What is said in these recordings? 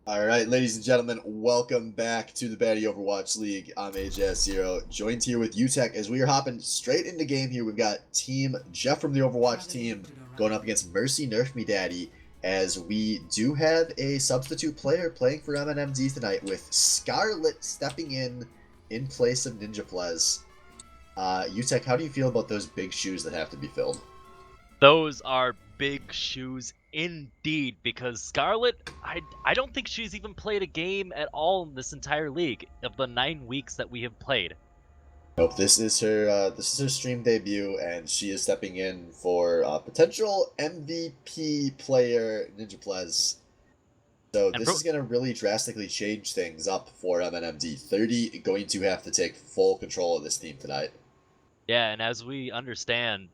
All right, ladies and gentlemen, welcome back to the Baddie Overwatch League. I'm AJ0, joined here with UTech as we are hopping straight into game here. We've got Team Jeff from the Overwatch team going up against Mercy Nerf Me Daddy, as we do have a substitute player playing for MNMD tonight with Scarlet stepping in place of Ninja Plez. UTech, how do you feel about those big shoes that have to be filled? Those are big shoes indeed, because Scarlet, I don't think she's even played a game at all in this entire league of the 9 weeks that we have played. Nope, this is her stream debut, and she is stepping in for potential MVP player Ninja Plez. So And this is going to really drastically change things up for MNMD. 30 going to have to take full control of this team tonight. yeah, and as we understand,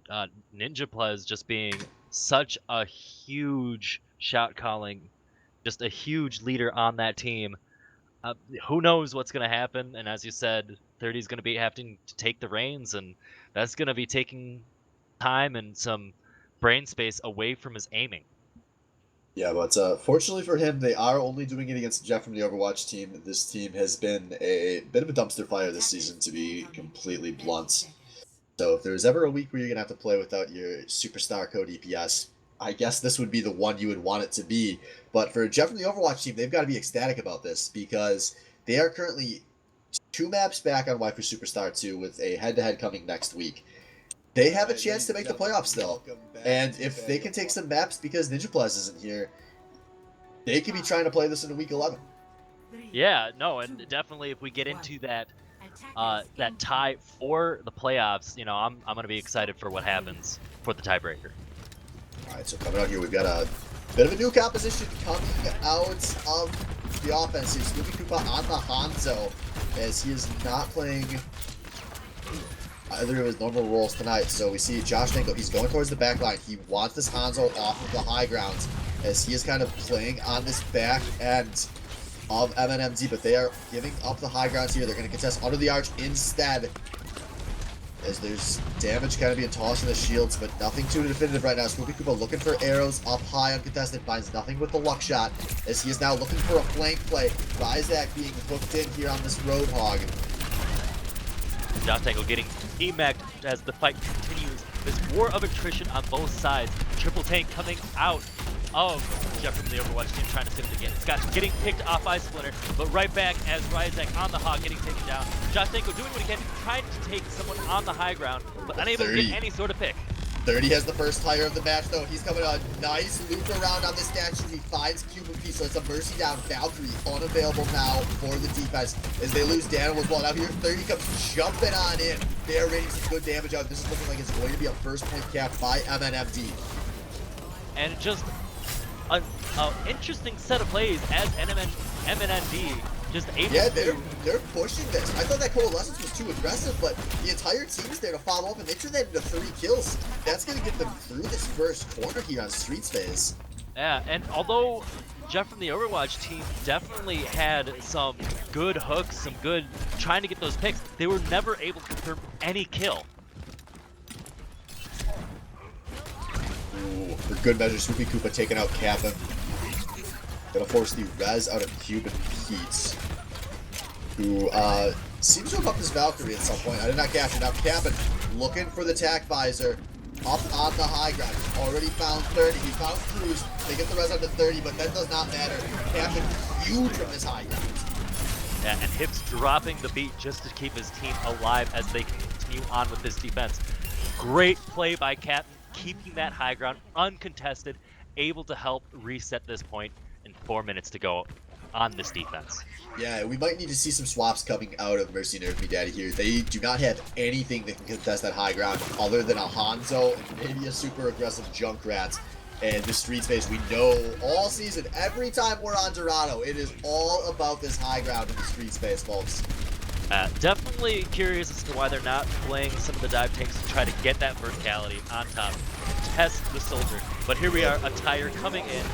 Ninja Plez just being such a huge shout calling, just a huge leader on that team. Who knows what's going to happen? And as you said, 30 is going to be having to take the reins, and that's going to be taking time and some brain space away from his aiming. Yeah, but fortunately for him, they are only doing it against Jeff from the Overwatch team. This team has been a bit of a dumpster fire this season, to be completely blunt. So if there's ever a week where you're going to have to play without your superstar code EPS, I guess this would be the one you would want it to be. But for Jeff from the Overwatch team, they've got to be ecstatic about this because they are currently 2 maps back on Waifu Superstar 2 with a head-to-head coming next week. They have a chance to make the playoffs still. And if they can take some maps because Ninja Plez isn't here, they could be trying to play this in week 11. Yeah, no, and definitely if we get into that tie for the playoffs, I'm gonna be excited for what happens for the tiebreaker. All right, so coming out here, we've got a bit of a new composition coming out of the offense here. Scooby Koopa on the Hanzo, as he is not playing either of his normal roles tonight. So we see Josh Danko, he's going towards the back line. He wants this Hanzo off of the high grounds, as he is kind of playing on this back end of MNMD, but they are giving up the high grounds here. They're going to contest under the arch instead, as there's damage kind of being tossed in the shields, but nothing too definitive right now. Scooby Koopa looking for arrows up high uncontested, finds nothing with the luck shot, as he is now looking for a flank play. Ryzak being hooked in here on this Roadhog. Josh Tango getting emacked as the fight continues. This war of attrition on both sides. Triple tank coming out of Jeff from the Overwatch team trying to save it again. Scott getting picked off by Splinter, but right back as Ryzak on the hog getting taken down. Josh Tango doing what he can, trying to take someone on the high ground, but unable to get any sort of pick. 30 has the first tire of the match, though. He's coming a nice loop around on this statue. He finds Cuban P, so it's a Mercy down. Valkyrie unavailable now for the defense as they lose Daniel as well. Now here, 30 comes jumping on in. They're rating some good damage out. This is looking like it's going to be a first point cap by MNMD. And just an interesting set of plays as MNND just able they're pushing this. I thought that Coalescence was too aggressive, but the entire team is there to follow up, and they turn that into 3 kills. That's going to get them through this first corner here on Street Space. Yeah, and although Jeff from the Overwatch team definitely had some good hooks, some good trying to get those picks, they were never able to confirm any kill. Ooh, for good measure, Swoopy Koopa taking out Kappa. Gonna force the res out of Cuban Pete, who seems to have upped his Valkyrie at some point. I did not catch it. Now Kappa looking for the tack visor up on the high ground. He's already found 30. He found Cruz. They get the res out to 30, but that does not matter. Kappa huge from this high ground. Yeah, and Hips dropping the beat just to keep his team alive as they continue on with this defense. Great play by Captain, keeping that high ground uncontested, able to help reset this point in 4 minutes to go on this defense. Yeah, we might need to see some swaps coming out of Mercy Nerf Me Daddy here. They do not have anything that can contest that high ground other than a Hanzo and maybe a super aggressive Junkrat. And the Street Space, we know all season, every time we're on Dorado, it is all about this high ground in the Street Space, folks. Definitely curious as to why they're not playing some of the dive tanks to try to get that verticality on top, test the soldier. But here we are, a tire coming in.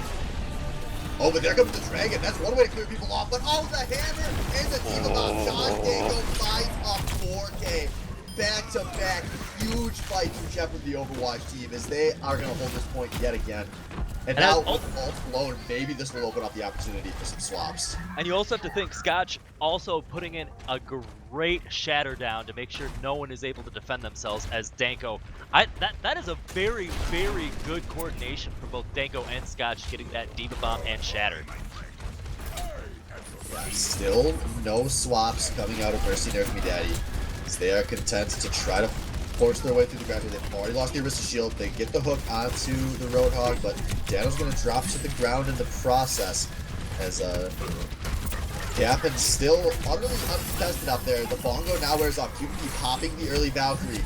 Oh, but there comes the dragon. That's one way to clear people off. But oh, the hammer and the Diva Bomb. John Dango finds a 4K. Back-to-back huge fight from Jeff of the Overwatch team as they are going to hold this point yet again. And now with ult blown, maybe this will open up the opportunity for some swaps. And you also have to think, Scotch also putting in a great shatter down to make sure no one is able to defend themselves as Danko. That is a very, very good coordination for both Danko and Scotch getting that Diva Bomb and shatter. Yeah, still no swaps coming out of Mercy Nerf Me Daddy, as they are content to try to force their way through the ground. They've already lost the Arista shield. They get the hook onto the Roadhog, but Dano's going to drop to the ground in the process as Gavin still utterly uncontested up there. The Bongo now wears off. QP popping the early Valkyrie.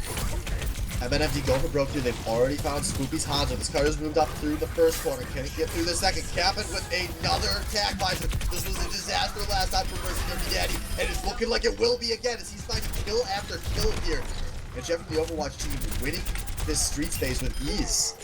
MNMD going for broke through. They've already found Spoopy's Hanzo. This card has moved up through the first corner. Can it get through the second? Captain with another attack visor. This was a disaster last time for Mercy Nerf Daddy, and it's looking like it will be again as he's finding kill after kill here. And Jeff from the Overwatch team winning this street space with ease.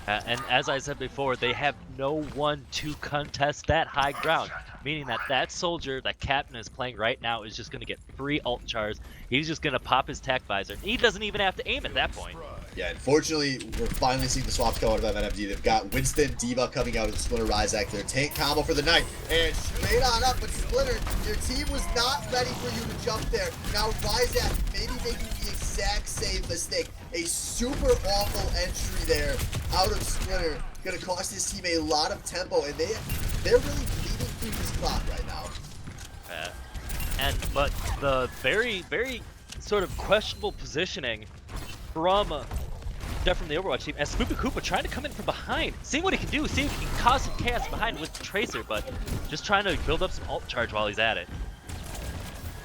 And as I said before, they have no one to contest that high ground, meaning that soldier that Captain is playing right now is just going to get free ult chars. He's just going to pop his tac visor. He doesn't even have to aim at that point. Yeah, unfortunately, we're finally seeing the swaps come out of MNMD. They've got Winston, Diva coming out of the Splinter Ryzak, their tank combo for the night. And straight on up, but Splinter, your team was not ready for you to jump there. Now Ryzak maybe making the exact same mistake. A super awful entry there out of Splinter. Gonna cost his team a lot of tempo, and they're really bleeding through this clock right now. But the very, very sort of questionable positioning from Jeff from the Overwatch team, as Spoopy Koopa trying to come in from behind, seeing what he can do, seeing if he can cause some chaos behind with the Tracer, but just trying to build up some ult charge while he's at it.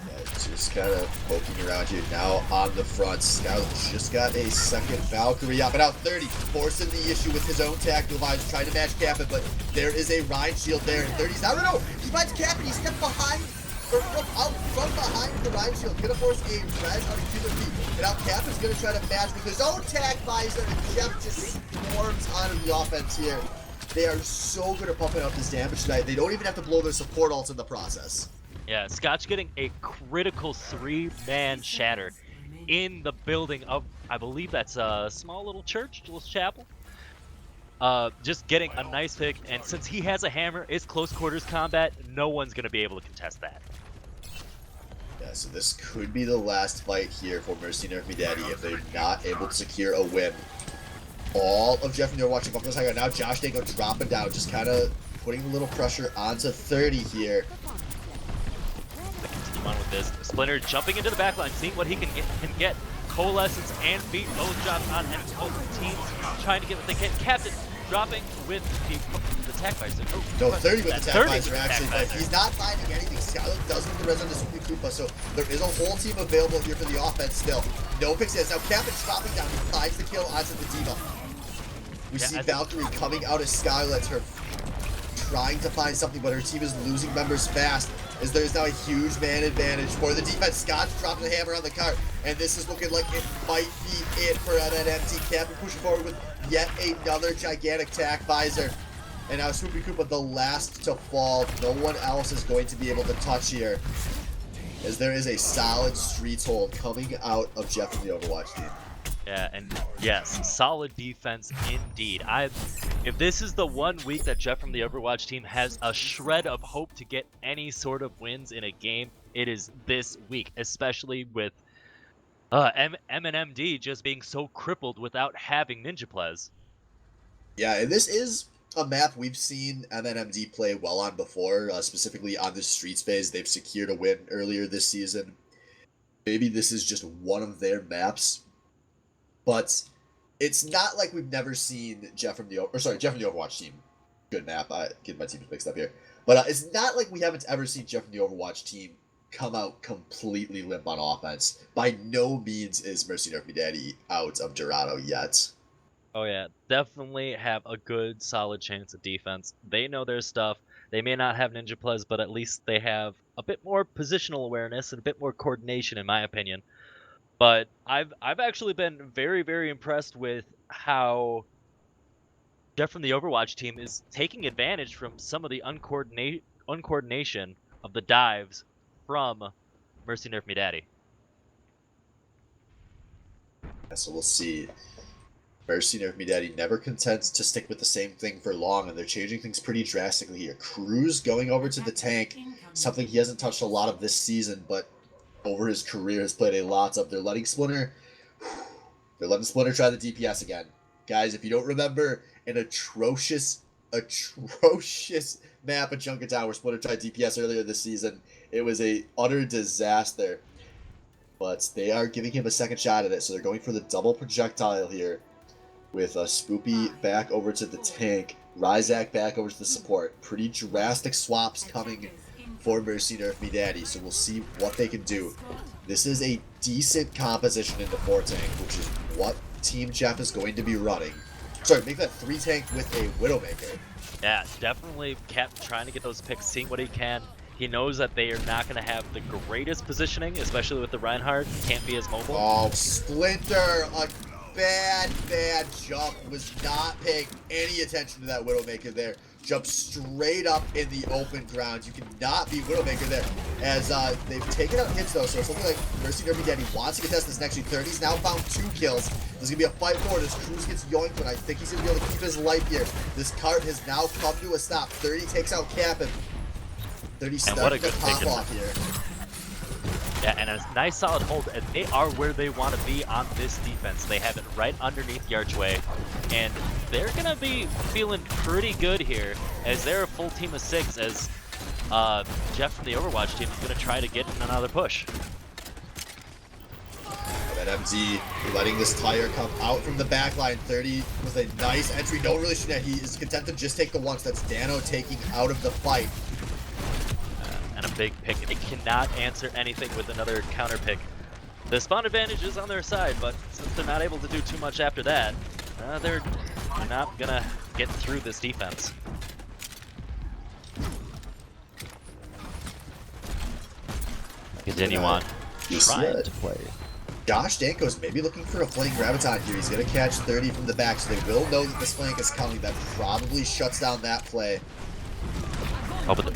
Yeah, just kind of poking around here now on the front. Scout just got a second Valkyrie up and out 30, forcing the issue with his own tactical visor, trying to match Captain, but there is a Rhine shield there, and 30's out. No, he finds Captain, he stepped behind, or out from behind the Rhine shield, gonna force a res on a Cuban feet. And now Captain's gonna try to match with his own tag visor, and Jeff just swarms onto the offense here. They are so good at pumping out this damage tonight. They don't even have to blow their support ults in the process. Yeah, Scotch getting a critical 3-man shatter in the building of, I believe that's a small little church, little chapel. Just getting a nice pick, and since he has a hammer, it's close quarters combat, no one's gonna be able to contest that. Yeah, so this could be the last fight here for Mercy Nerf Me Daddy if they're not able to secure a win. All of Jeff and you're watching up this high. Now Josh Danko dropping down, just kind of putting a little pressure onto 30 here. Continue on with this. Splinter jumping into the backline, seeing what he can get. Coalescence and Beat both dropped on, and both teams trying to get what they can. Captain dropping with the attack visor. Oh, no, 30 with the attack visor, actually, but visor. he's not finding anything. Skylar does get the res on the Spoopy Koopa, so there is a whole team available here for the offense still. No picks yet. Now Captain's dropping down. He finds the kill onto the Diva. We see Valkyrie coming out of Skylet, her trying to find something, but her team is losing members fast, as there's now a huge man advantage for the defense. Scott dropping the hammer on the cart, and this is looking like it might be it for MNMT. Captain pushing forward with yet another gigantic tac visor. And now Spoopy Koopa, the last to fall. No one else is going to be able to touch here, as there is a solid streets hold coming out of Jeff and the Overwatch team. Yeah, and yes, solid defense indeed. If this is the 1 week that Jeff from the Overwatch team has a shred of hope to get any sort of wins in a game, it is this week, especially with MNMD just being so crippled without having Ninja Plez. Yeah, and this is a map we've seen MNMD play well on before, specifically on the streets phase. They've secured a win earlier this season. Maybe this is just one of their maps. But it's not like we've never seen Jeff from the Overwatch team. Good map. I get my teams mixed up here. But it's not like we haven't ever seen Jeff from the Overwatch team come out completely limp on offense. By no means is Mercy Nerf Me Daddy out of Dorado yet. Oh yeah, definitely have a good, solid chance of defense. They know their stuff. They may not have Ninja Plez, but at least they have a bit more positional awareness and a bit more coordination, in my opinion. But I've actually been very, very impressed with how Jeff from the Overwatch team is taking advantage from some of the uncoordination of the dives from Mercy Nerf Me Daddy. Yeah, so we'll see Mercy Nerf Me Daddy never content to stick with the same thing for long, and they're changing things pretty drastically here. Cruz going over to the tank, something he hasn't touched a lot of this season, but over his career has played a lot of. They're letting Splinter try the DPS again. Guys, if you don't remember an atrocious map at Junkertown where Splinter tried DPS earlier this season, it was a utter disaster. But they are giving him a second shot at it, so they're going for the double projectile here. With Spoopy back over to the tank, Ryzak back over to the support. Pretty drastic swaps coming for Mercy Nerf Me Daddy, so we'll see what they can do. This is a decent composition into 4 tank, which is what Team Jeff is going to be running. Sorry, make that 3 tank with a Widowmaker. Yeah, definitely Captain trying to get those picks, seeing what he can. He knows that they are not going to have the greatest positioning, especially with the Reinhardt. Can't be as mobile. Oh, Splinter! A bad jump. Was not paying any attention to that Widowmaker there. Jumped straight up in the open ground. You cannot beat Widowmaker there. As they've taken out hits though, so it's looking like Mercy Nerf Me Daddy wants to contest this next week. 30's now found 2 kills. There's gonna be a fight forward as Cruz gets yoinked, but I think he's gonna be able to keep his life here. This cart has now come to a stop. 30 takes out Cap and 30 starting to pop off here. Yeah, and a nice solid hold, and they are where they want to be on this defense. They have it right underneath the archway, and they're going to be feeling pretty good here as they're a full team of 6 as Jeff from the Overwatch team is going to try to get in another push. That MZ letting this tire come out from the back line. 30 with a nice entry. No really shooting at. He is content to just take the once. That's Dano taking out of the fight. And a big pick. They cannot answer anything with another counter pick. The spawn advantage is on their side, but since they're not able to do too much after that, they're not gonna get through this defense. Continue on. Trying to play. Josh Danko's maybe looking for a flank graviton here. He's going to catch 30 from the back, so they will know that this flank is coming. That probably shuts down that play. Oh, but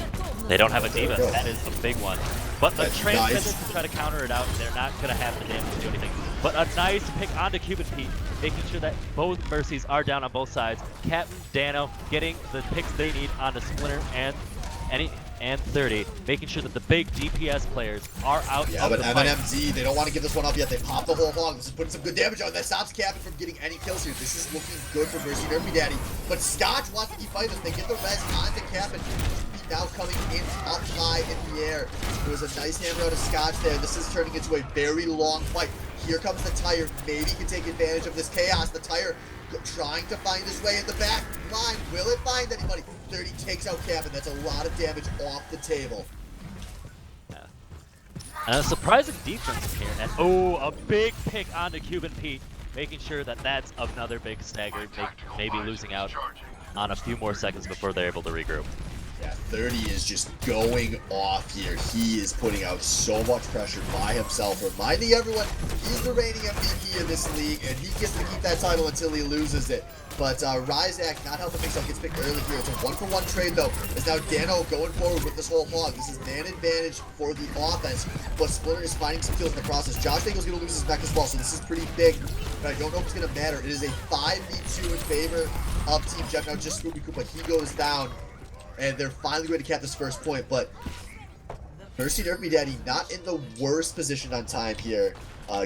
they don't have a diva. That is a big one. But the transmitters to try to counter it out, they're not going to have the damage to do anything. But a nice pick onto Cuban Pete, making sure that both Mercies are down on both sides. Captain Dano getting the picks they need onto Splinter and 30, making sure that the big DPS players are out. Yeah, but MNMZ, they don't want to give this one up yet. They pop the whole hog. This is putting some good damage on. That stops Captain from getting any kills here. This is looking good for Mercy Nerf Me Daddy. But Scotch wants to keep fighting this. They get the res onto Captain. Now coming in up high in the air. There was a nice hammer out of Scotch there. This is turning into a very long fight. Here comes the tire. Maybe he can take advantage of this chaos. The tire trying to find his way in the back line. Will it find anybody? 30 takes out Cap, and that's a lot of damage off the table. Yeah. And a surprising defense here. And oh, a big pick onto Cuban Pete, making sure that that's another big stagger, maybe losing out on a few more seconds before they're able to regroup. Yeah, 30 is just going off here. He is putting out so much pressure by himself, reminding everyone he's the reigning MVP in this league, and he gets to keep that title until he loses it. But Ryzak not helping himself, gets picked early here. It's a 1-for-1 trade though. As now Dano going forward with this whole hog. This is man advantage for the offense, but Splinter is finding some kills in the process. Josh Daniel's going to lose his back as well, so this is pretty big. But I don't know if it's going to matter. It is a 5v2 in favor of Team Jeff. Now just Scooby Koopa, he goes down, and they're finally going to cap this first point. But Mercy Nerf Me Daddy not in the worst position on time here,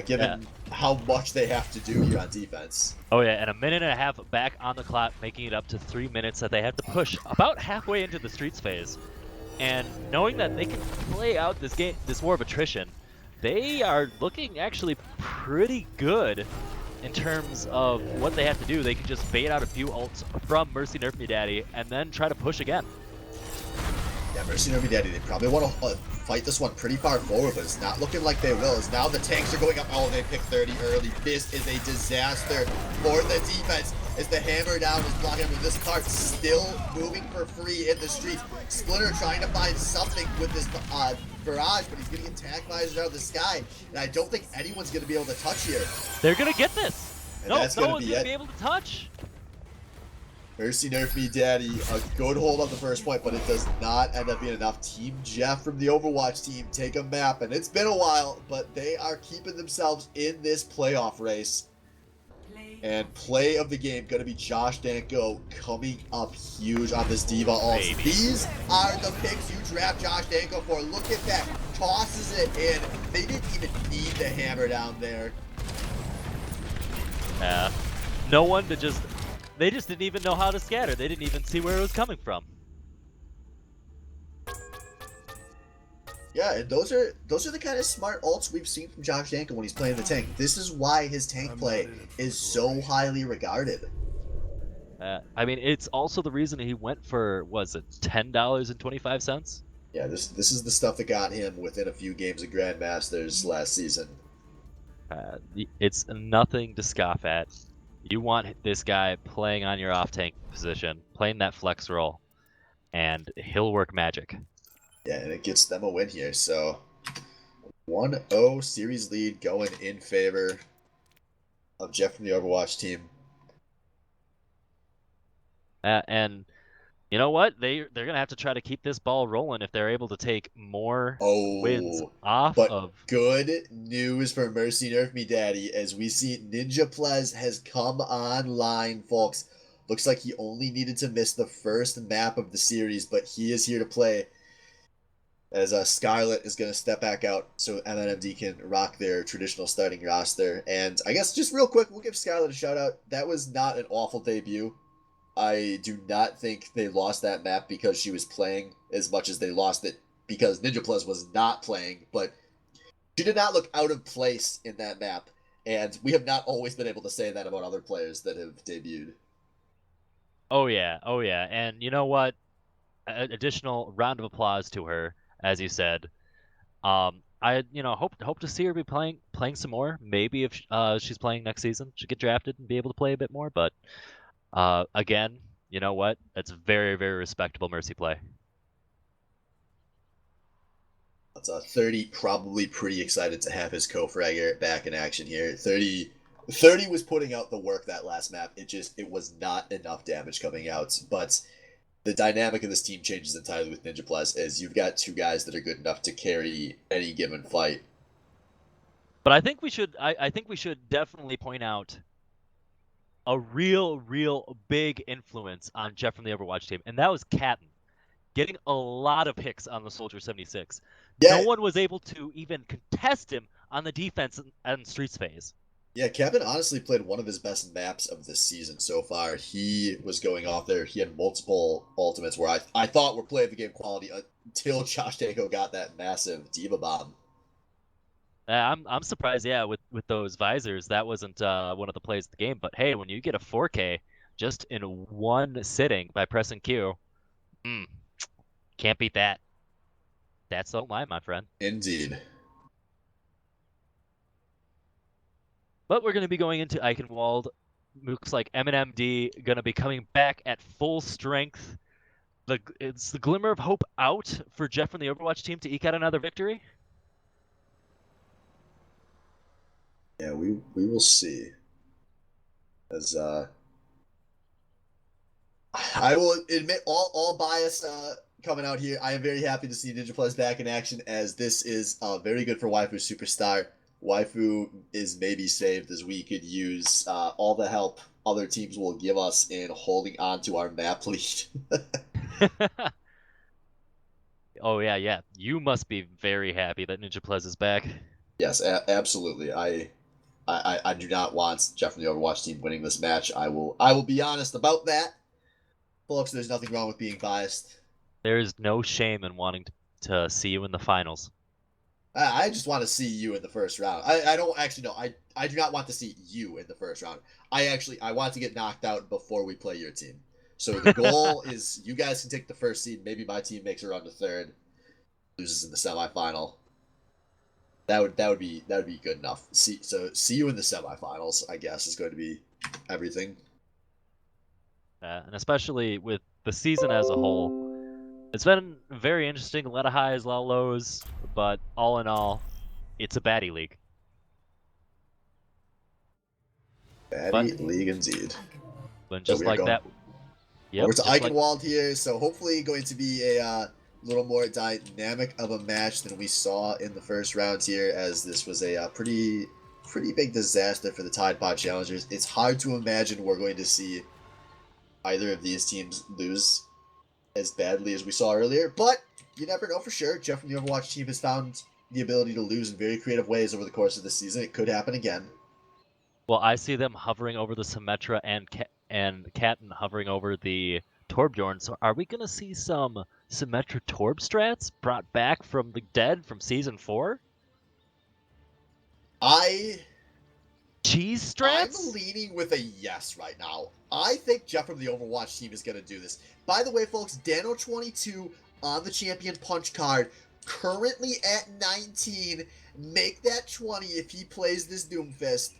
given how much they have to do here on defense. Oh yeah, and a minute and a half back on the clock, making it up to 3 minutes that they have to push about halfway into the streets phase. And knowing that they can play out this game, this war of attrition, they are looking actually pretty good in terms of what they have to do. They can just bait out a few ults from Mercy Nerf Me Daddy and then try to push again. Yeah, Mercy Nerf Me Daddy, they probably want to fight this one pretty far forward, but it's not looking like they will. As now the tanks are going up. Oh, they picked 30 early. This is a disaster for the defense. As the hammer down is blocking with this cart still moving for free in the streets. Splinter trying to find something with this barrage, but he's getting attack visors out of the sky, and I don't think anyone's going to be able to touch here. They're going to get this. And no that's one's going going to be able to touch. Mercy Nerf Me Daddy, a good hold on the first point, but it does not end up being enough. Team Jeff from the Overwatch team take a map, and it's been a while, but they are keeping themselves in this playoff race. And play of the game going to be Josh Danko coming up huge on this Diva ult. Baby. These are the picks you draft Josh Danko for. Look at that. Tosses it in. They didn't even need the hammer down there. Yeah. No one to just... They just didn't even know how to scatter. They didn't even see where it was coming from. Yeah, and those are the kind of smart ults we've seen from Josh Danko when he's playing the tank. This is why his tank play is so highly regarded. I mean, it's also the reason he went for, was it $10.25? Yeah, this is the stuff that got him within a few games of Grandmasters last season. It's nothing to scoff at. You want this guy playing on your off-tank position, playing that flex role, and he'll work magic. Yeah, and it gets them a win here. So 1-0 series lead going in favor of Jeff from the Overwatch team. And you know what? They're gonna have to try to keep this ball rolling if they're able to take more wins off but of. Good news for Mercy Nerf Me Daddy as we see Ninja Plez has come online, folks. Looks like he only needed to miss the first map of the series, but he is here to play. As Scarlet is going to step back out so MNMD can rock their traditional starting roster. And I guess just real quick, we'll give Scarlet a shout out. That was not an awful debut. I do not think they lost that map because she was playing as much as they lost it because Ninja Plus was not playing. But she did not look out of place in that map. And we have not always been able to say that about other players that have debuted. Oh yeah. And you know what? Additional round of applause to her, as you said. I hope to see her be playing some more. Maybe if she's playing next season, she'll get drafted and be able to play a bit more. But again, you know what? That's very, very respectable Mercy play. That's 30 probably pretty excited to have his co-fragger back in action here. 30 was putting out the work that last map. It was not enough damage coming out, but the dynamic of this team changes entirely with Ninja Plus as you've got two guys that are good enough to carry any given fight. But I think we should definitely point out a real big influence on Jeff from the Overwatch team, and that was Catton getting a lot of hits on the Soldier 76. Yeah. No one was able to even contest him on the defense and Streets phase. Yeah, Kevin honestly played one of his best maps of this season so far. He was going off there. He had multiple ultimates where I thought were play of the game quality until Josh Danko got that massive Diva bomb. I'm surprised, yeah, with those visors, that wasn't one of the plays of the game. But hey, when you get a 4K just in one sitting by pressing Q, can't beat that. That's the line, my friend. Indeed. But we're going to be going into Eichenwald. Looks like MNMD going to be coming back at full strength. It's the glimmer of hope out for Jeff from the Overwatch team to eke out another victory. Yeah, we will see. As I will admit all bias coming out here. I am very happy to see Ninja Plus back in action as this is very good for Waifu Superstar. Waifu is maybe saved as we could use all the help other teams will give us in holding on to our map lead. Oh, yeah. You must be very happy that Ninja Plus is back. Yes, absolutely. I do not want Jeff from the Overwatch team winning this match. I will be honest about that. Folks, there's nothing wrong with being biased. There's no shame in wanting to see you in the finals. I just want to see you in the first round. I don't actually know. I do not want to see you in the first round. I want to get knocked out before we play your team. So the goal is you guys can take the first seed. Maybe my team makes a run to third, loses in the semifinal. That would be good enough. See you in the semifinals, I guess, is going to be everything. And especially with the season as a whole, it's been very interesting. A lot of highs, a lot of lows, but all in all, it's a baddie league. Baddie league indeed. But just like that. Yep, we're to Eichenwald here, so hopefully going to be a little more dynamic of a match than we saw in the first rounds here, as this was a pretty pretty big disaster for the Tide Pod Challengers. It's hard to imagine we're going to see either of these teams lose as badly as we saw earlier, but you never know for sure. Jeff from the Overwatch team has found the ability to lose in very creative ways over the course of the season. It could happen again. Well, I see them hovering over the Symmetra and Katten hovering over the Torbjorn. So are we going to see some Symmetra Torb strats brought back from the dead from Season 4? Cheese strats? I'm leaning with a yes right now. I think Jeff from the Overwatch team is going to do this. By the way, folks, Dano22 on the champion punch card, currently at 19. Make that 20 if he plays this Doomfist.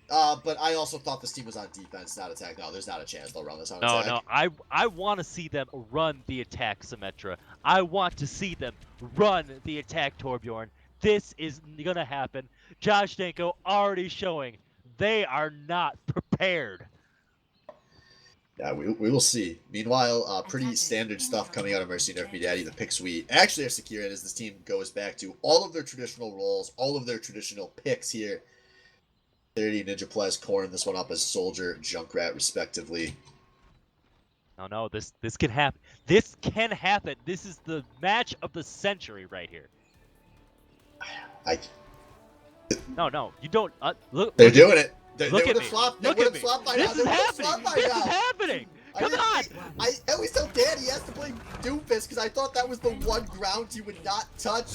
But I also thought this team was on defense, not attack. No, there's not a chance they'll run this on attack. No, I want to see them run the attack Symmetra. I want to see them run the attack Torbjorn. This is going to happen. Josh Danko already showing they are not prepared. Yeah, we will see. Meanwhile, pretty standard stuff coming out of Mercy Nerf Me Daddy. The picks we actually are securing as this team goes back to all of their traditional roles, all of their traditional picks here. 30 Ninja Plez Corn this one up as Soldier, Junkrat, respectively. No, this can happen. This can happen. This is the match of the century right here. No, you don't. Look. They're doing it. They Look would at have me. swapped. They Look would at have me. swapped by This now. is They would have happening. swapped by This now. is happening. Come on. I always tell Danny he has to play Doomfist because I thought that was the one ground he would not touch.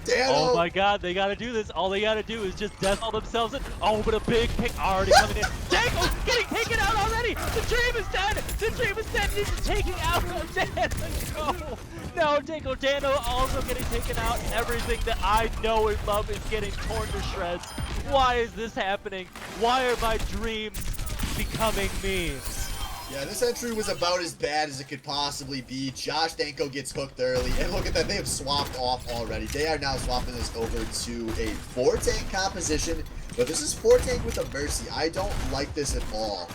Dano. Oh my god, they gotta do this. All they gotta do is just death all themselves in. Oh, but a big pick already coming in. Danko's getting taken out already. The dream is dead. The dream is dead. He's taking out Dano. No, Danko Dano also getting taken out. Everything that I know and love is getting torn to shreds. Why is this happening? Why are my dreams becoming memes? Yeah, this entry was about as bad as it could possibly be. Josh Danko gets hooked early, and look at that, they have swapped off already. They are now swapping this over to a 4-tank composition, but this is 4-tank with a Mercy. I don't like this at all.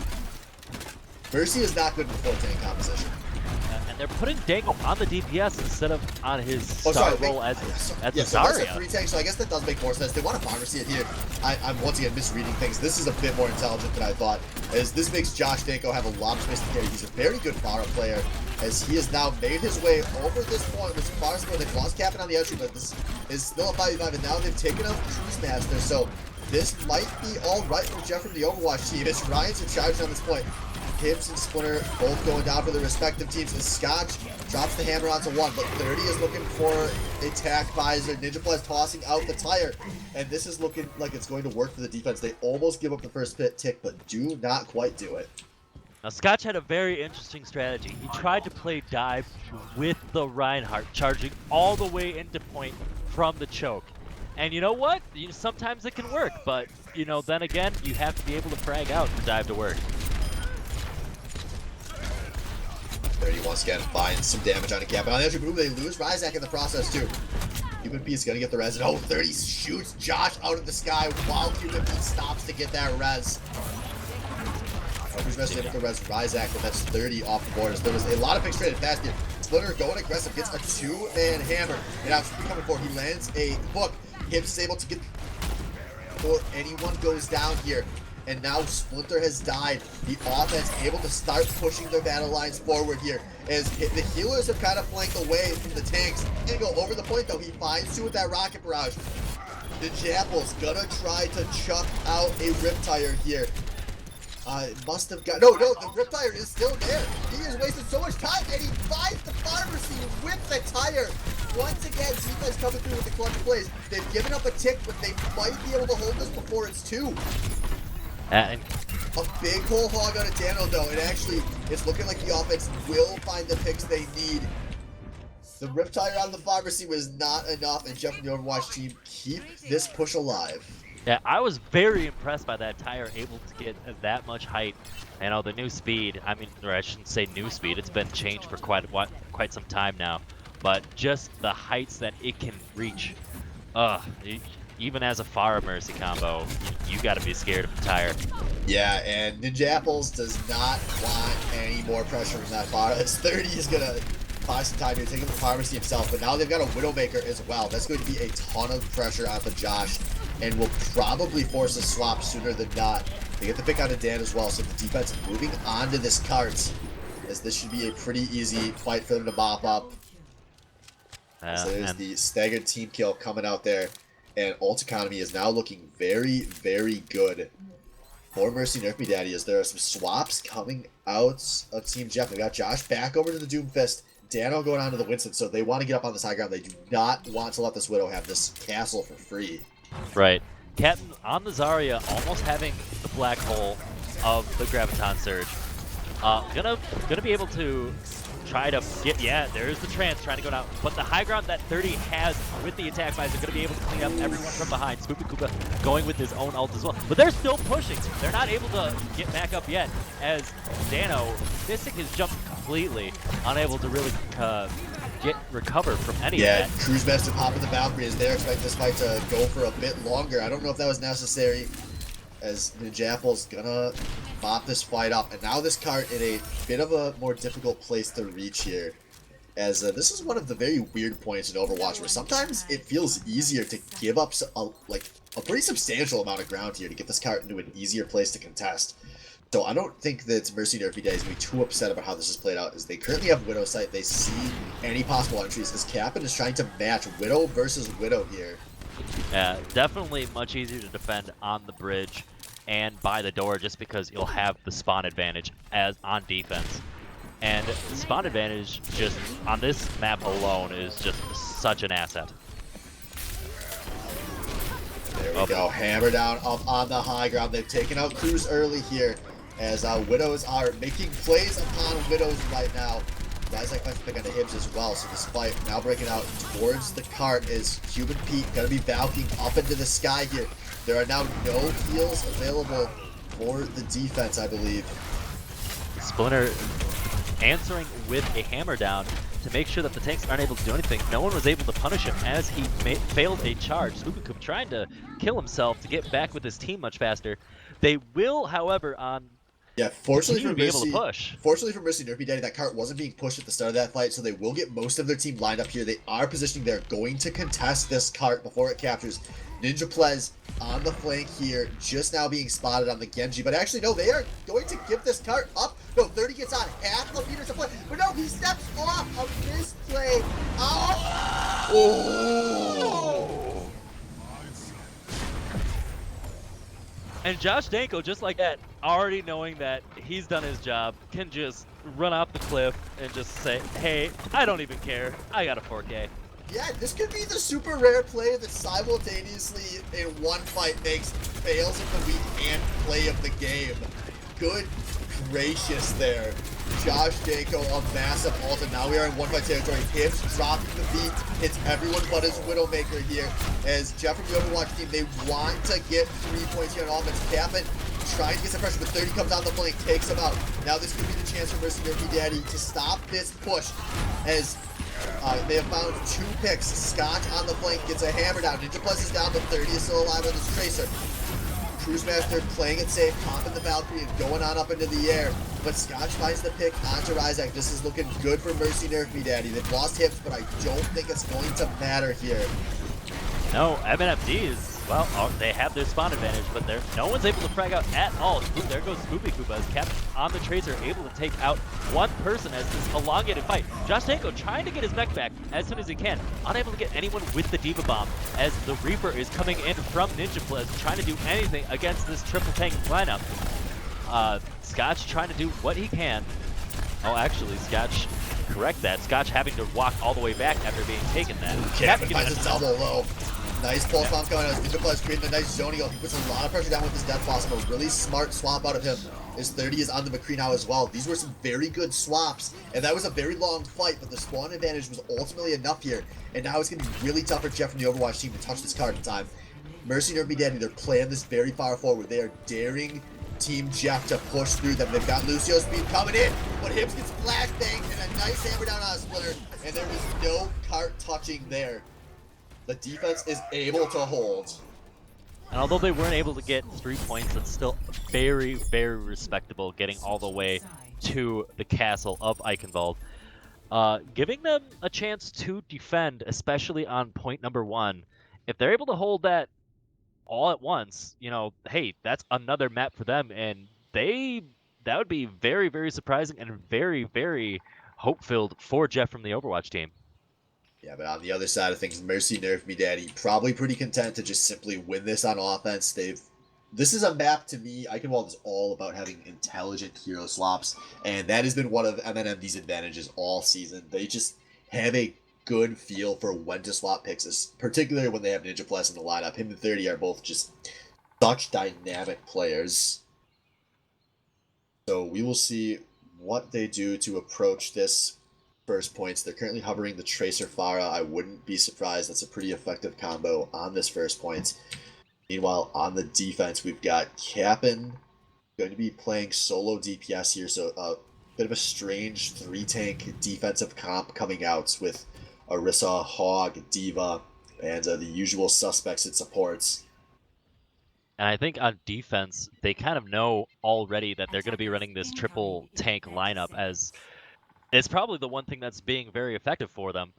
Mercy is not good with 4-tank composition. And they're putting Danko on the DPS instead of on his role as yeah, the so that's a Zarya. 3-tank, so I guess that does make more sense. They want to pharmacy it here. I'm once again misreading things. This is a bit more intelligent than I thought, as this makes Josh Danko have a lot of space to carry. He's a very good Pharah player, as he has now made his way over this point, which Pharah's where they've lost capping on the entry, but this is still a 5v5, and now they've taken out Cruise Master, so this might be all right for Jeff from the Overwatch team, as Ryan's in charge on this point. Hibbs and Splinter both going down for their respective teams, as Scotch drops the hammer onto one, but 30 is looking for attack visor. Ninja Plez tossing out the tire, and this is looking like it's going to work for the defense. They almost give up the first pit tick, but do not quite do it. Now, Scotch had a very interesting strategy. He tried to play dive with the Reinhardt, charging all the way into point from the choke. And you know what? Sometimes it can work, but, then again, you have to be able to frag out for dive to work. 30 once again finds some damage on a cap. And on the entry, boom, they lose Ryzak in the process too. Cuban P is going to get the res. And oh, 30 shoots Josh out of the sky while Cuban P stops to get that res. Who's resting with the res? Ryzak, but that's 30 off the board. There was a lot of picks traded fast here. Splinter going aggressive, gets a 2-man hammer. And now coming for, he lands a hook. Hibbs is able to get before anyone goes down here. And now Splinter has died. The offense able to start pushing their battle lines forward here, as the healers have kind of flanked away from the tanks. Gonna go over the point though. He finds two with that rocket barrage. The Japple's gonna try to chuck out a Riptire here. Must have got no. The Riptire is still there. He has wasted so much time, and he finds the pharmacy with the tire. Once again, defense coming through with the clutch plays. They've given up a tick, but they might be able to hold this before it's 2. And A big whole hog on a Dano though, and actually it's looking like the offense will find the picks they need. The Riptire on the pharmacy was not enough, and Jeff and the Overwatch team keep this push alive. yeah, I was very impressed by that tire, able to get that much height. The new speed, or I shouldn't say new speed, it's been changed for quite some time now. But just the heights that it can reach. Even as a Pharah Mercy combo, you gotta be scared of the tire. Yeah, and Ninja Apples does not want any more pressure from that Pharah. His 30 is gonna buy some time here, taking the pharmacy himself, but now they've got a Widowmaker as well. That's going to be a ton of pressure on the Josh. and will probably force a swap sooner than not. They get the pick out of Dan as well, so the defense moving on to this cart, as this should be a pretty easy fight for them to mop up. So there's the staggered team kill coming out there, and ult economy is now looking very, very good for Mercy Nerf Me Daddy, as there are some swaps coming out of Team Jeff. We got Josh back over to the Doomfist, Dano going on to the Winston, so they want to get up on this high ground. They do not want to let this Widow have this castle for free. Right. Captain on the Zarya, almost having the black hole of the Graviton Surge. Gonna be able to try to get, yeah, there's the trance trying to go down, but the high ground that 30 has with the attack vibes are going to be able to clean up everyone from behind. Spoopy Koopa going with his own ult as well, but they're still pushing. They're not able to get back up yet, as Dano, Mystic has jumped completely, unable to really recover from any of that. Yeah, Cruise Master popping the Valkyrie as they're expecting this fight to go for a bit longer. I don't know if that was necessary, as Ninja Apple's gonna mop this fight up. And now this cart in a bit of a more difficult place to reach here, as this is one of the very weird points in Overwatch where sometimes it feels easier to give up a pretty substantial amount of ground here to get this cart into an easier place to contest. So I don't think that Mercy Nerfy Day is going to be too upset about how this is played out, as they currently have Widow sight. They see any possible entries, as Captain is trying to match Widow versus Widow here. Yeah, definitely much easier to defend on the bridge and by the door, just because you'll have the spawn advantage as on defense. And the spawn advantage just on this map alone is just such an asset. There we go, hammer down up on the high ground. They've taken out Cruz early here, as Widows are making plays upon Widows right now. Guys like to pick on the Hibs as well, so this fight now breaking out towards the cart is Cuban Pete gonna be valking up into the sky here. There are now no heals available for the defense, I believe. Splinter answering with a hammer down to make sure that the tanks aren't able to do anything. No one was able to punish him as he failed a charge. Spoopy trying to kill himself to get back with his team much faster. They will, however, fortunately for be able to push. Fortunately for Mercy Nerfy Daddy, that cart wasn't being pushed at the start of that fight, so they will get most of their team lined up here. They are positioning, they're going to contest this cart before it captures. Ninja Plez on the flank here, just now being spotted on the Genji, but actually no, they are going to give this cart up. No, 30 gets on half of meters of play, but no, he steps off of this play. Oh! And Josh Danko, just like that, already knowing that he's done his job, can just run off the cliff and just say, hey, I don't even care. I got a 4K. Yeah, this could be the super rare play that simultaneously in one fight makes fails of the week and play of the game. Good gracious there. Josh Danko, a massive ult, and now we are in one fight territory. Hips dropping the beat, hits everyone but his Widowmaker here. As Jeff from the Overwatch team, they want to get 3 points here on offense. Captain trying to get some pressure, but 30 comes down the flank, takes him out. Now this could be the chance for Mercy Nerfy Daddy to stop this push, as they have found 2 picks. Scotch on the flank gets a hammer down. Ninja Plus is down, but 30 is still alive on this Tracer. Cruise Master playing it safe, popping the Valkyrie and going on up into the air. But Scotch finds the pick onto Ryzak. This is looking good for Mercy Nerfy Daddy. They've lost hips, but I don't think it's going to matter here. No, MNFD is, well, they have their spawn advantage, but no one's able to frag out at all. There goes Spoopy Koopa as Captain on the Tracer, able to take out one person as this elongated fight. Josh Tanko trying to get his mech back as soon as he can, unable to get anyone with the Diva Bomb, as the Reaper is coming in from Ninja Plez, trying to do anything against this triple tank lineup. Scotch trying to do what he can. Oh, actually, Scotch, correct that. Scotch having to walk all the way back after being taken that. Captain finds a double low. Nice pulse bomb coming out. Ninja Plez creating a nice zoning. He puts a lot of pressure down with his Death Blossom. A really smart swap out of him. His 30 is on the McCree now as well. These were some very good swaps, and that was a very long fight, but the spawn advantage was ultimately enough here. And now it's going to be really tough for Jeff from the Overwatch team to touch this card in time. Mercy Nerfy Daddy, they're playing this very far forward. They are daring Team Jeff to push through them. They've got Lucio Speed coming in, but Hibbs gets flashbanged and a nice hammer down on a Splinter, and there is no cart touching there. The defense is able to hold. And although they weren't able to get 3 points, it's still very, very respectable, getting all the way to the castle of Eichenwald. Giving them a chance to defend, especially on point number 1. If they're able to hold that all at once, you know, hey, that's another map for them, and that would be very, very surprising and very, very hope-filled for Jeff from the Overwatch team. Yeah, but on the other side of things, Mercy Nerf Me Daddy probably pretty content to just simply win this on offense. This is a map to me. Eichenwald is all about having intelligent hero swaps, and that has been one of MNMD's advantages all season. They just have a good feel for when to swap picks, particularly when they have Ninja Plus in the lineup. Him and 30 are both just such dynamic players. So we will see what they do to approach this first points. They're currently hovering the Tracer Pharah. I wouldn't be surprised. That's a pretty effective combo on this first point. Meanwhile, on the defense, we've got Kappen going to be playing solo DPS here, so a bit of a strange 3-tank defensive comp coming out with Orisa, Hog, D.Va, and the usual suspects it supports. And I think on defense, they kind of know already that they're going to be running this triple tank lineup, as it's probably the one thing that's being very effective for them.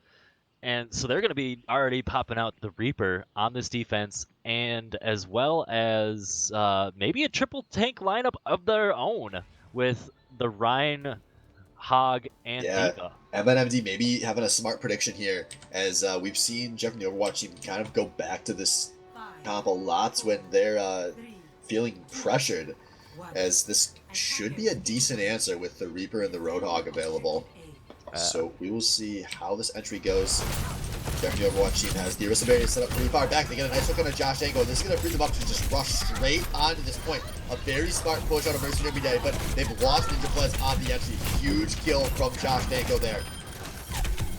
And so they're going to be already popping out the Reaper on this defense, and as well as maybe a triple tank lineup of their own with the Rhine, Hog, and D.Va. MNMD maybe having a smart prediction here, as we've seen Jeff from the Overwatch team kind of go back to this comp a lot when they're feeling pressured, as this should be a decent answer with the Reaper and the Roadhog available. So we will see how this entry goes. Jeff from the Overwatch team has the Orisa barrier set up pretty far back. They get a nice hook on a Josh angle. This is going to free them up to just rush straight onto this point. A very smart push out of Mercy every day, but they've lost Ninja Plus on the entry. Huge kill from Josh Danko there.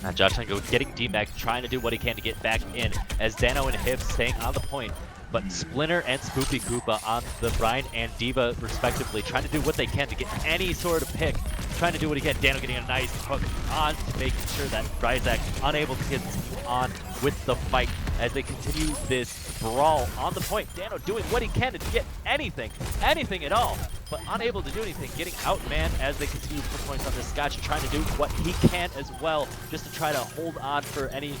Now Josh Danko getting D-Mac, trying to do what he can to get back in, as Dano and Hiv staying on the point. But Splinter and Spoopy Koopa on the Rhine and D.Va respectively, trying to do what they can to get any sort of pick. Trying to do what he can. Dano getting a nice hook on to making sure that Ryzak unable to get on with the fight as they continue this brawl on the point. Dano doing what he can to get anything at all, but unable to do anything. Getting outmanned as they continue to put points on this. Scotch trying to do what he can as well, just to try to hold on for any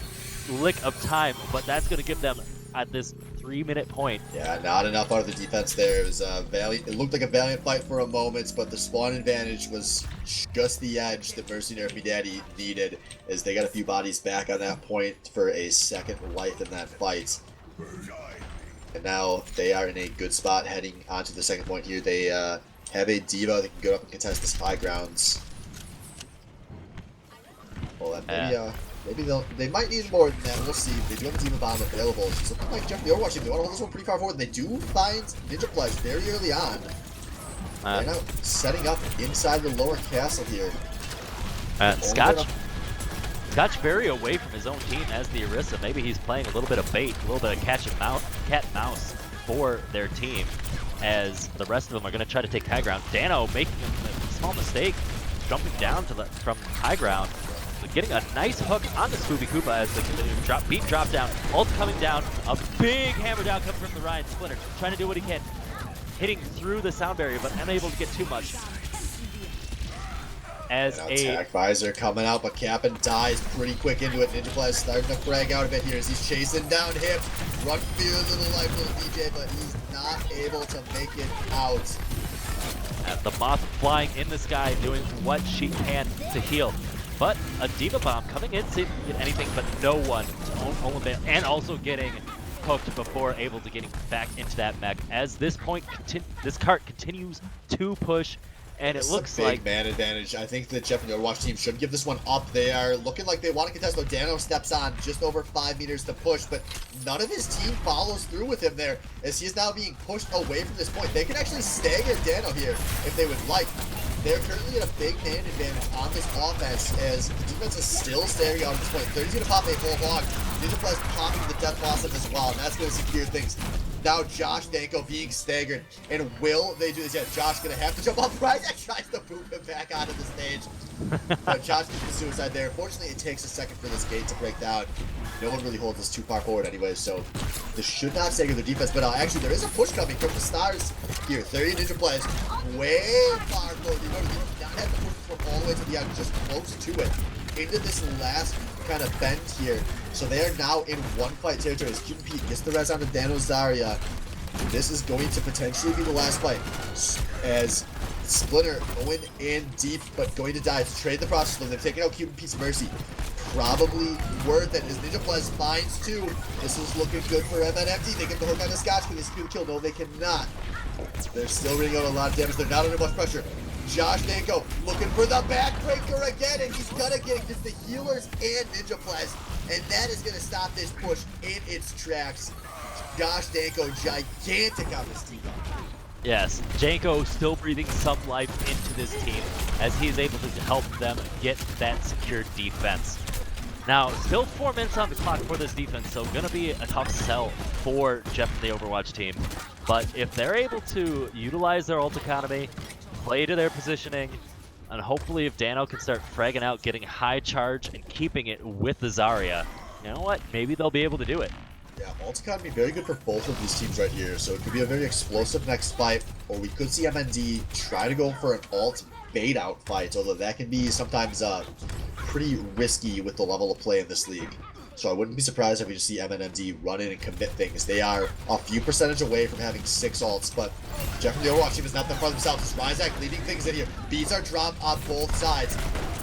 lick of time, but that's going to give them at this 3-minute point. Yeah, not enough out of the defense there. It was valiant. It looked like a valiant fight for a moment, but the spawn advantage was just the edge that Mercy Nerf Me Daddy needed, as they got a few bodies back on that point for a second life in that fight. And now they are in a good spot heading onto the second point here. They have a D.Va that can go up and contest this high grounds. Well, maybe they might need more than that. We'll see. They do have a D.Va bomb available. So something like Jeff the Overwatch team, they want to hold this one pretty far forward. They do find Ninja Pledge very early on. They're now setting up inside the lower castle here. Scotch very away from his own team as the Orisa. Maybe he's playing a little bit of bait, a little bit of cat and mouse for their team, as the rest of them are going to try to take high ground. Dano making a small mistake, jumping down from high ground, but getting a nice hook on the Spoopy Koopa as they continue to drop down. Ult coming down, a big hammer down coming from the Ryan Splinter, trying to do what he can, hitting through the sound barrier, but unable to get too much. As a attack visor coming out, but Kappen dies pretty quick into it. Ninja Plus starting to frag out a bit here as he's chasing down him. Run for your little life, little DJ, but he's not able to make it out. The Moth flying in the sky, doing what she can to heal. But a D.Va bomb coming in, see if we can get anything, but no one to own it, and also getting hooked before able to getting back into that mech. As this cart continues to push. And it looks like big man advantage. I think the Jeff and the Overwatch team should give this one up. They are looking like they want to contest, though. Dano steps on just over 5 meters to push, but none of his team follows through with him there, as he is now being pushed away from this point. They can actually stagger Dano here if they would like. They're currently at a big man advantage on this offense, as the defense is still staring out at this point. 30's going to pop a full log. Ninja Plus popping the death blossom as well, and that's going to secure things. Now Josh Danko being staggered, and will they do this yet? Josh gonna have to jump off right and tries to boot him back onto the stage. But Josh gets the suicide there. Unfortunately, it takes a second for this gate to break down. No one really holds this too far forward anyway, so this should not stagger their defense. But actually, there is a push coming from the stars here. 30 Ninja Pledge, way far forward. You know, they did not have to push this one all the way to the end, just close to it. Into this last kind of bend here. So they are now in one fight territory as Cupid Pete gets the res on the Dano Zarya. This is going to potentially be the last fight as Splinter going in deep, but going to die to trade the process. They've taken out Cupid Pete's Mercy. Probably worth it as NinjaPlez finds 2. This is looking good for MNMD. They get the hook on the Scotch. Can they secure the kill? No, they cannot. They're still ringing out a lot of damage. They're not under much pressure. Josh Danko looking for the backbreaker again, and he's gonna get it because the healers and NinjaPlez, and that is gonna stop this push in its tracks. Josh Danko, gigantic on this team. Yes, Janko still breathing some life into this team as he is able to help them get that secure defense. Now, still 4 minutes on the clock for this defense, so gonna be a tough sell for Jeff and the Overwatch team. But if they're able to utilize their ult economy, play to their positioning, and hopefully if Dano can start fragging out, getting high charge, and keeping it with the Zarya, you know what? Maybe they'll be able to do it. Yeah, ult economy very good for both of these teams right here, so it could be a very explosive next fight, or we could see MND try to go for an ult bait out fight, although that can be sometimes pretty risky with the level of play in this league. So I wouldn't be surprised if we just see MNMD run in and commit things. They are a few percentage away from having 6 ults, but Jeff from the Overwatch team is not that far themselves. Ryzak leading things in here. Beats are dropped on both sides.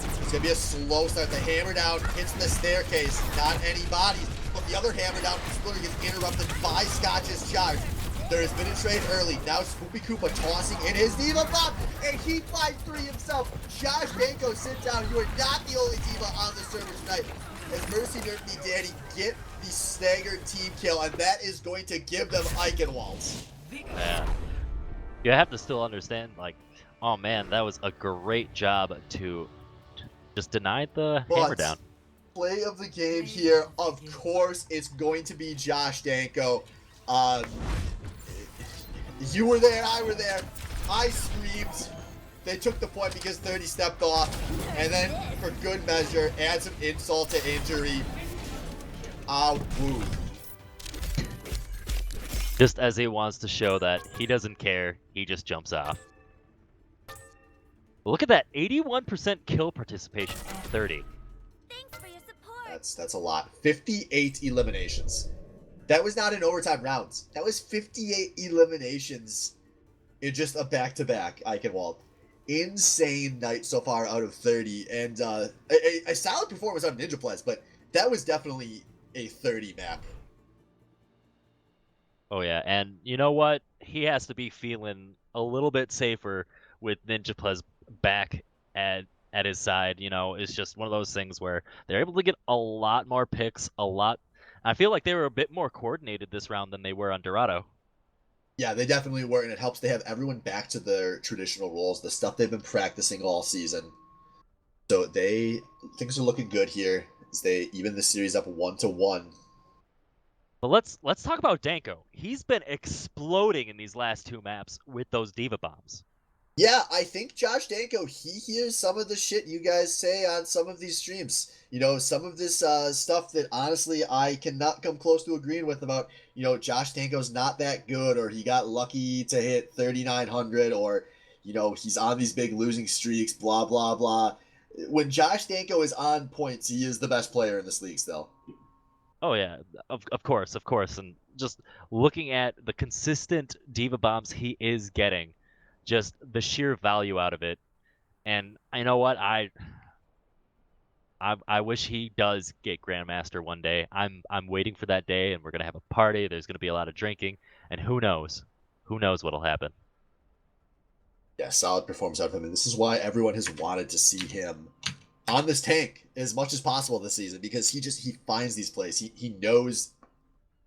It's going to be a slow start. The hammer down hits the staircase. Not any bodies, but the other hammer down from Splitter gets interrupted by Scotch's charge. There has been a trade early. Now Spoopy Koopa tossing in his D.Va bomb, and he finds 3 himself. Josh Danko, sit down. You are not the only D.Va on the server tonight. As Mercy Nerf and Danny get the staggered team kill, and that is going to give them Eichenwalds. Yeah. You have to still understand, like, oh man, that was a great job to just deny the hammer down. Play of the game here, of course, it's going to be Josh Danko. You were there, I were there. I screamed. They took the point because 30 stepped off, and then for good measure, add some insult to injury. Woo. Just as he wants to show that he doesn't care, he just jumps off. Look at that, 81% kill participation from 30. Thanks for your support. That's a lot. 58 eliminations. That was not in overtime rounds. That was 58 eliminations in just a back-to-back Eichenwald. Insane night so far out of 30, and a solid performance out of NinjaPlez, but that was definitely a 30 map. Oh yeah, and you know what? He has to be feeling a little bit safer with NinjaPlez back at his side. You know, it's just one of those things where they're able to get a lot more picks, I feel like they were a bit more coordinated this round than they were on Dorado. Yeah, they definitely were, and it helps to have everyone back to their traditional roles, the stuff they've been practicing all season. So things are looking good here as they even the series up 1-1. But let's talk about Danko. He's been exploding in these last 2 maps with those D.Va bombs. Yeah, I think Josh Danko, he hears some of the shit you guys say on some of these streams. You know, some of this stuff that honestly I cannot come close to agreeing with about, you know, Josh Danko's not that good, or he got lucky to hit 3,900, or, you know, he's on these big losing streaks, blah, blah, blah. When Josh Danko is on points, he is the best player in this league still. Oh yeah, of course, and just looking at the consistent D.Va bombs he is getting, just the sheer value out of it, and I know what I wish he does get Grandmaster one day. I'm waiting for that day, and we're gonna have a party. There's gonna be a lot of drinking, and who knows what'll happen. Yeah, solid performance out of him, and this is why everyone has wanted to see him on this tank as much as possible this season, because he finds these plays. He knows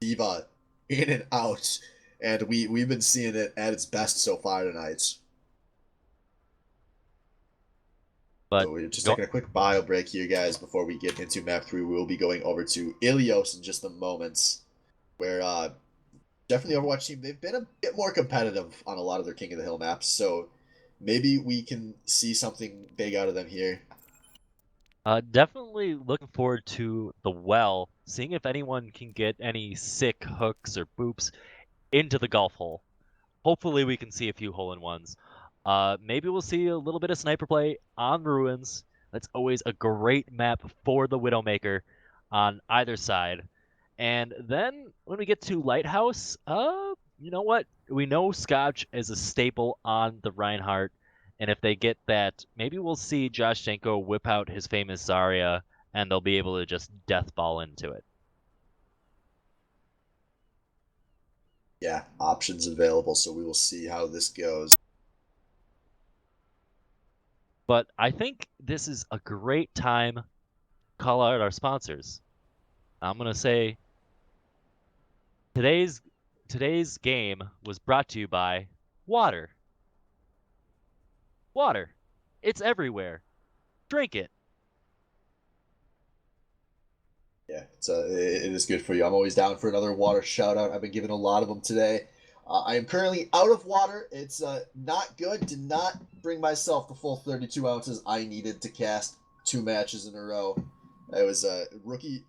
D.Va in and out, and we've been seeing it at its best so far tonight. But so we're just taking a quick bio break here, guys, before we get into map 3. We will be going over to Ilios in just a moment, where definitely the Overwatch team, they've been a bit more competitive on a lot of their King of the Hill maps, so maybe we can see something big out of them here. Definitely looking forward to the well, seeing if anyone can get any sick hooks or boops into the golf hole. Hopefully we can see a few hole-in-ones. Maybe we'll see a little bit of sniper play on Ruins. That's always a great map for the Widowmaker on either side. And then when we get to Lighthouse, you know what? We know Scotch is a staple on the Reinhardt, and if they get that, maybe we'll see Josh Jenko whip out his famous Zarya, and they'll be able to just deathball into it. Yeah, options available, so we will see how this goes. But I think this is a great time to call out our sponsors. I'm gonna say today's game was brought to you by water. Water. It's everywhere. Drink it. Yeah, it is good for you. I'm always down for another water shout out. I've been giving a lot of them today. I am currently out of water. It's not good. Did not bring myself the full 32 ounces I needed to cast 2 matches in a row. It was a rookie